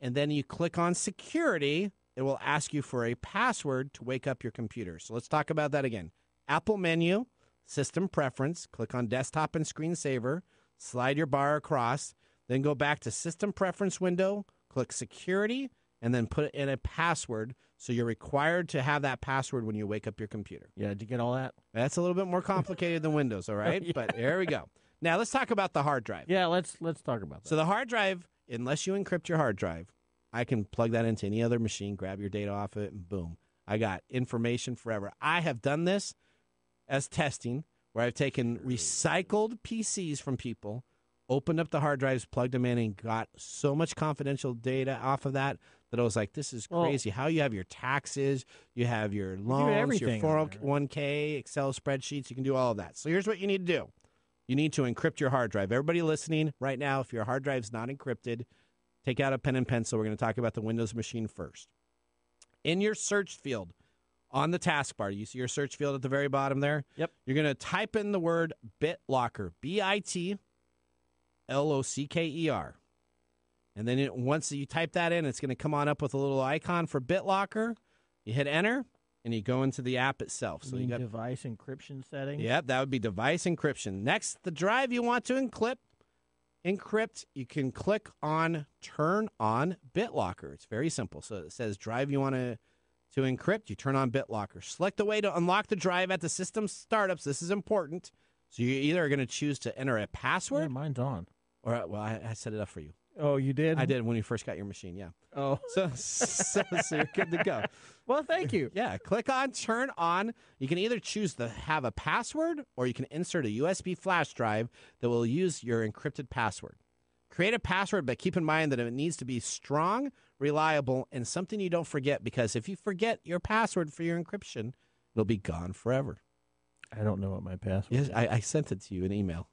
and then you click on Security. It will ask you for a password to wake up your computer. So let's talk about that again. Apple menu, System Preference, click on Desktop and Screensaver, slide your bar across, then go back to System Preference window, click Security, and then put in a password. So you're required to have that password when you wake up your computer. Yeah, did you get all that? That's a little bit more complicated than Windows, all right? Yeah. But there we go. Now let's talk about the hard drive. Yeah, let's talk about that. So the hard drive, unless you encrypt your hard drive, I can plug that into any other machine, grab your data off it, and boom. I got information forever. I have done this as testing, where I've taken recycled PCs from people, opened up the hard drives, plugged them in, and got so much confidential data off of that I was like, this is crazy. How you have your taxes, you have your loans, your 401k, Excel spreadsheets, you can do all of that. So here's what you need to do. You need to encrypt your hard drive. Everybody listening right now, if your hard drive's not encrypted, take out a pen and pencil. We're going to talk about the Windows machine first. In your search field on the taskbar, you see your search field at the very bottom there? Yep. You're going to type in the word BitLocker, BitLocker. And then once you type that in, it's going to come on up with a little icon for BitLocker. You hit Enter, and you go into the app itself. So you got device encryption settings? Yep, that would be device encryption. Next, the drive you want to encrypt, you can click on Turn on BitLocker. It's very simple. So it says drive you want to encrypt, you turn on BitLocker. Select the way to unlock the drive at the system startups. This is important. So you're either going to choose to enter a password. Yeah, mine's on. Or, well, I set it up for you. Oh, you did? I did when you first got your machine, yeah. Oh. So you're good to go. Well, thank you. Yeah, click on Turn On. You can either choose to have a password, or you can insert a USB flash drive that will use your encrypted password. Create a password, but keep in mind that it needs to be strong, reliable, and something you don't forget, because if you forget your password for your encryption, it'll be gone forever. I don't know what my password is. I sent it to you in email.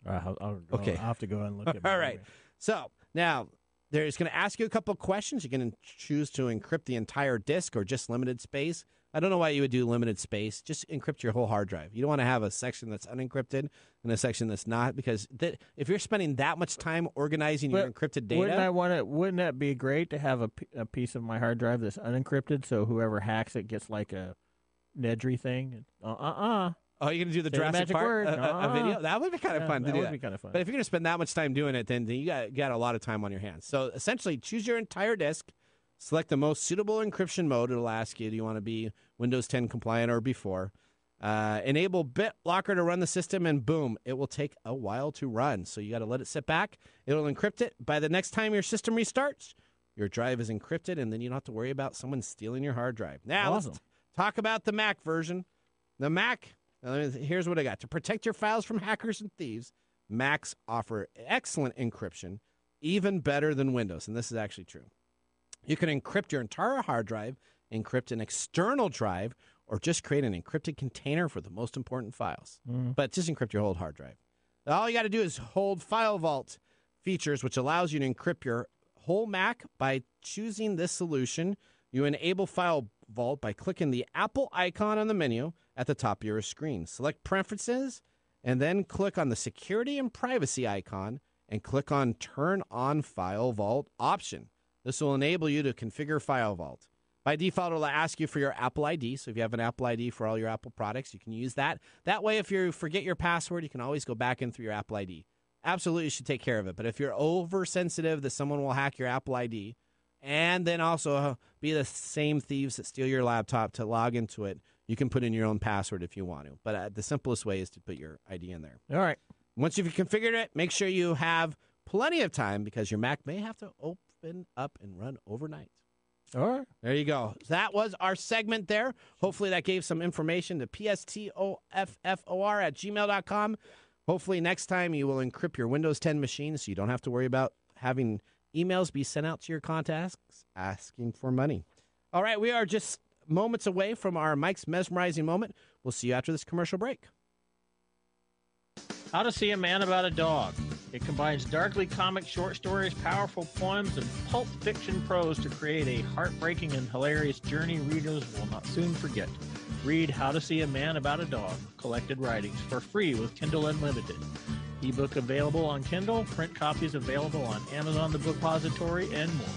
I'll okay. I'll have to go and look at it. All right. So now it's going to ask you a couple questions. You can choose to encrypt the entire disk or just limited space. I don't know why you would do limited space. Just encrypt your whole hard drive. You don't want to have a section that's unencrypted and a section that's not, because if you're spending that much time organizing your encrypted data, wouldn't that be great to have a piece of my hard drive that's unencrypted, so whoever hacks it gets like a Nedry thing? Oh, you're going to do the Jurassic Park a video? That would be kind of fun to do. That would be kind of fun. But if you're going to spend that much time doing it, then you got a lot of time on your hands. So essentially, choose your entire disk, select the most suitable encryption mode. It'll ask you, do you want to be Windows 10 compliant or before? Enable BitLocker to run the system, and boom, it will take a while to run. So you got to let it sit back. It'll encrypt it. By the next time your system restarts, your drive is encrypted, and then you don't have to worry about someone stealing your hard drive. Now, Let's talk about the Mac version. The Mac... Here's what I got. To protect your files from hackers and thieves, Macs offer excellent encryption, even better than Windows. And this is actually true. You can encrypt your entire hard drive, encrypt an external drive, or just create an encrypted container for the most important files. But just encrypt your whole hard drive. All you got to do is hold File Vault features, which allows you to encrypt your whole Mac by choosing this solution. You enable File Vault by clicking the Apple icon on the menu at the top of your screen. Select Preferences, and then click on the Security and Privacy icon and click on Turn on File Vault option. This will enable you to configure File Vault. By default, it will ask you for your Apple ID. So if you have an Apple ID for all your Apple products, you can use that. That way, if you forget your password, you can always go back in through your Apple ID. Absolutely, you should take care of it. But if you're oversensitive that someone will hack your Apple ID and then also be the same thieves that steal your laptop to log into it, you can put in your own password if you want to. But the simplest way is to put your ID in there. All right. Once you've configured it, make sure you have plenty of time because your Mac may have to open up and run overnight. All right. There you go. That was our segment there. Hopefully that gave some information to pstoffor@gmail.com. Hopefully next time you will encrypt your Windows 10 machine so you don't have to worry about having emails be sent out to your contacts asking for money. All right, we are just moments away from our Mike's Mesmerizing Moment. We'll see you after this commercial break. How to See a Man About a Dog. It combines darkly comic short stories, powerful poems, and pulp fiction prose to create a heartbreaking and hilarious journey readers will not soon forget. Read How to See a Man About a Dog, Collected Writings, for free with Kindle Unlimited. Ebook available on Kindle, print copies available on Amazon The Bookpository, and more.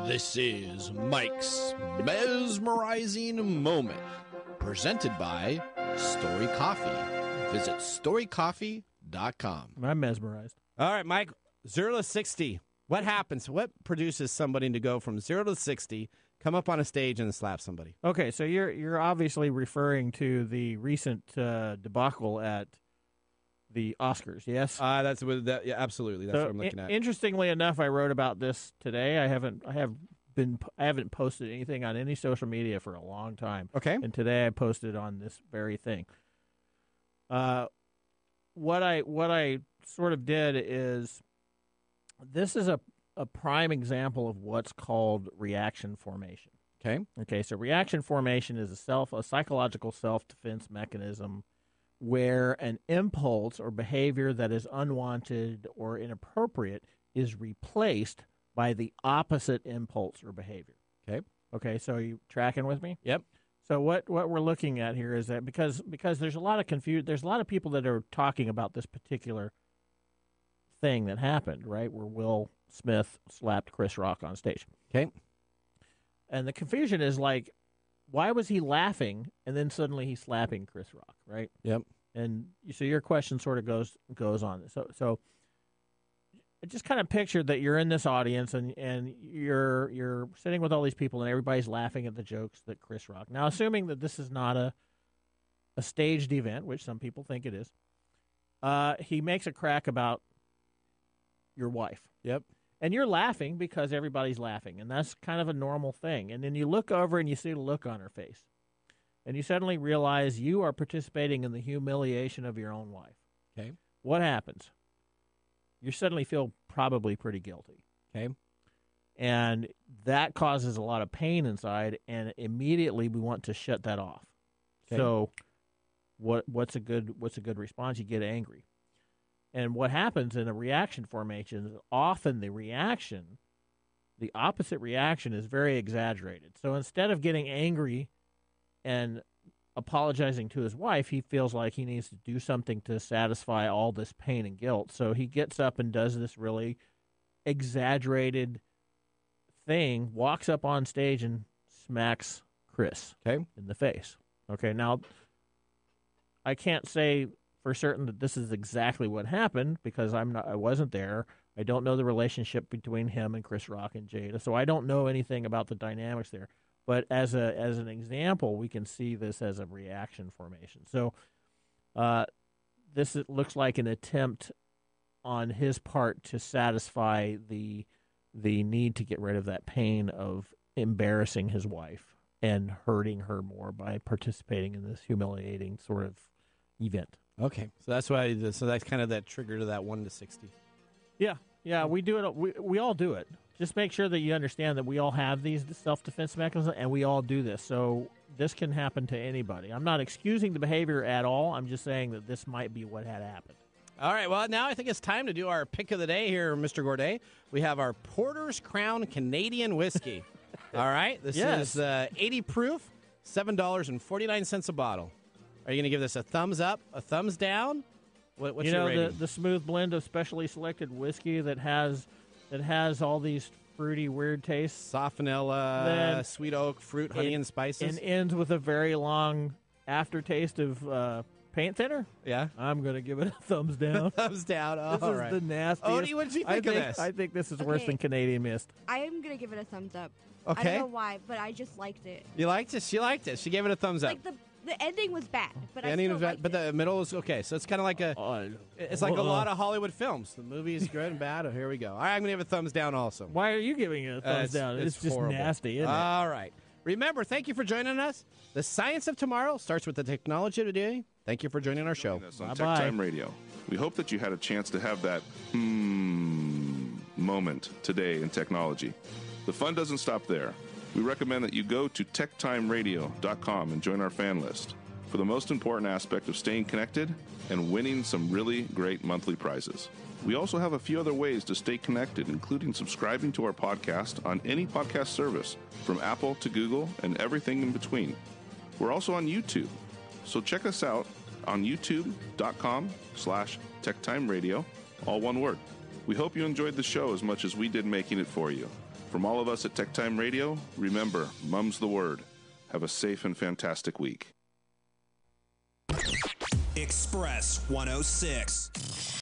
This is Mike's Mesmerizing Moment, presented by Story Coffee. Visit storycoffee.com. I'm mesmerized. All right, Mike, 0 to 60. What happens? What produces somebody to go from 0 to 60, come up on a stage and slap somebody? Okay, so you're obviously referring to the recent debacle at the Oscars, yes? Yeah, absolutely. That's what I'm looking at. Interestingly enough, I wrote about this today. I haven't posted anything on any social media for a long time. Okay. And today I posted on this very thing. What I sort of did is, this is a prime example of what's called reaction formation. Okay. So reaction formation is a psychological self-defense mechanism where an impulse or behavior that is unwanted or inappropriate is replaced by the opposite impulse or behavior. Okay. So you tracking with me? Yep. So what we're looking at here is that because there's a lot of there's a lot of people that are talking about this particular thing that happened, right? Where Will Smith slapped Chris Rock on stage. Okay. And the confusion is like, why was he laughing and then suddenly he's slapping Chris Rock, right? Yep. And so your question sort of goes on. So I just kind of pictured that you're in this audience and you're sitting with all these people and everybody's laughing at the jokes that Chris Rock. Now, assuming that this is not a staged event, which some people think it is, he makes a crack about your wife. Yep. And you're laughing because everybody's laughing, and that's kind of a normal thing. And then you look over and you see the look on her face, and you suddenly realize you are participating in the humiliation of your own wife. Okay. What happens? You suddenly feel probably pretty guilty. Okay. And that causes a lot of pain inside, and immediately we want to shut that off. Okay. So what's a good response? You get angry. And what happens in a reaction formation is often the opposite reaction is very exaggerated. So instead of getting angry and apologizing to his wife, he feels like he needs to do something to satisfy all this pain and guilt. So he gets up and does this really exaggerated thing, walks up on stage and smacks Chris in the face. Okay, now I can't say for certain that this is exactly what happened because I wasn't there. I don't know the relationship between him and Chris Rock and Jada, so I don't know anything about the dynamics there. But as an example, we can see this as a reaction formation. So this looks like an attempt on his part to satisfy the need to get rid of that pain of embarrassing his wife and hurting her more by participating in this humiliating sort of event. Okay, so that's why. So that's kind of that trigger to that 1 to 60. Yeah, we do it. We all do it. Just make sure that you understand that we all have these self-defense mechanisms, and we all do this. So this can happen to anybody. I'm not excusing the behavior at all. I'm just saying that this might be what had happened. All right, well, now I think it's time to do our pick of the day here, Mr. Gourdet. We have our Porter's Crown Canadian Whiskey. All right, this is 80 proof, $7.49 a bottle. Are you going to give this a thumbs up, a thumbs down? What's your rating? the smooth blend of specially selected whiskey that has all these fruity, weird tastes. Soft vanilla, sweet oak, fruit, honey, and spices. And ends with a very long aftertaste of paint thinner. Yeah. I'm going to give it a thumbs down. Thumbs down. Oh, this all is right. the nastiest. Odie, what did you think of this? I think this is worse than Canadian Mist. I am going to give it a thumbs up. Okay. I don't know why, but I just liked it. You liked it? She liked it. She gave it a thumbs up. Like the ending was bad, but the ending was bad, but the middle was okay. So it's kind of like it's like a lot of Hollywood films. The movie is good and bad. Oh, here we go. All right, I'm going to give it a thumbs down also. Why are you giving it a thumbs down? It's just horrible. nasty, isn't it? All right. Remember, thank you for joining us. The science of tomorrow starts with the technology of today. Thank you for joining our show. On Tech Time Radio. We hope that you had a chance to have that moment today in technology. The fun doesn't stop there. We recommend that you go to techtimeradio.com and join our fan list for the most important aspect of staying connected and winning some really great monthly prizes. We also have a few other ways to stay connected, including subscribing to our podcast on any podcast service, from Apple to Google and everything in between. We're also on YouTube, so check us out on youtube.com/techtimeradio, all one word. We hope you enjoyed the show as much as we did making it for you. From all of us at Tech Time Radio, remember, Mumm's the word. Have a safe and fantastic week. Express 106.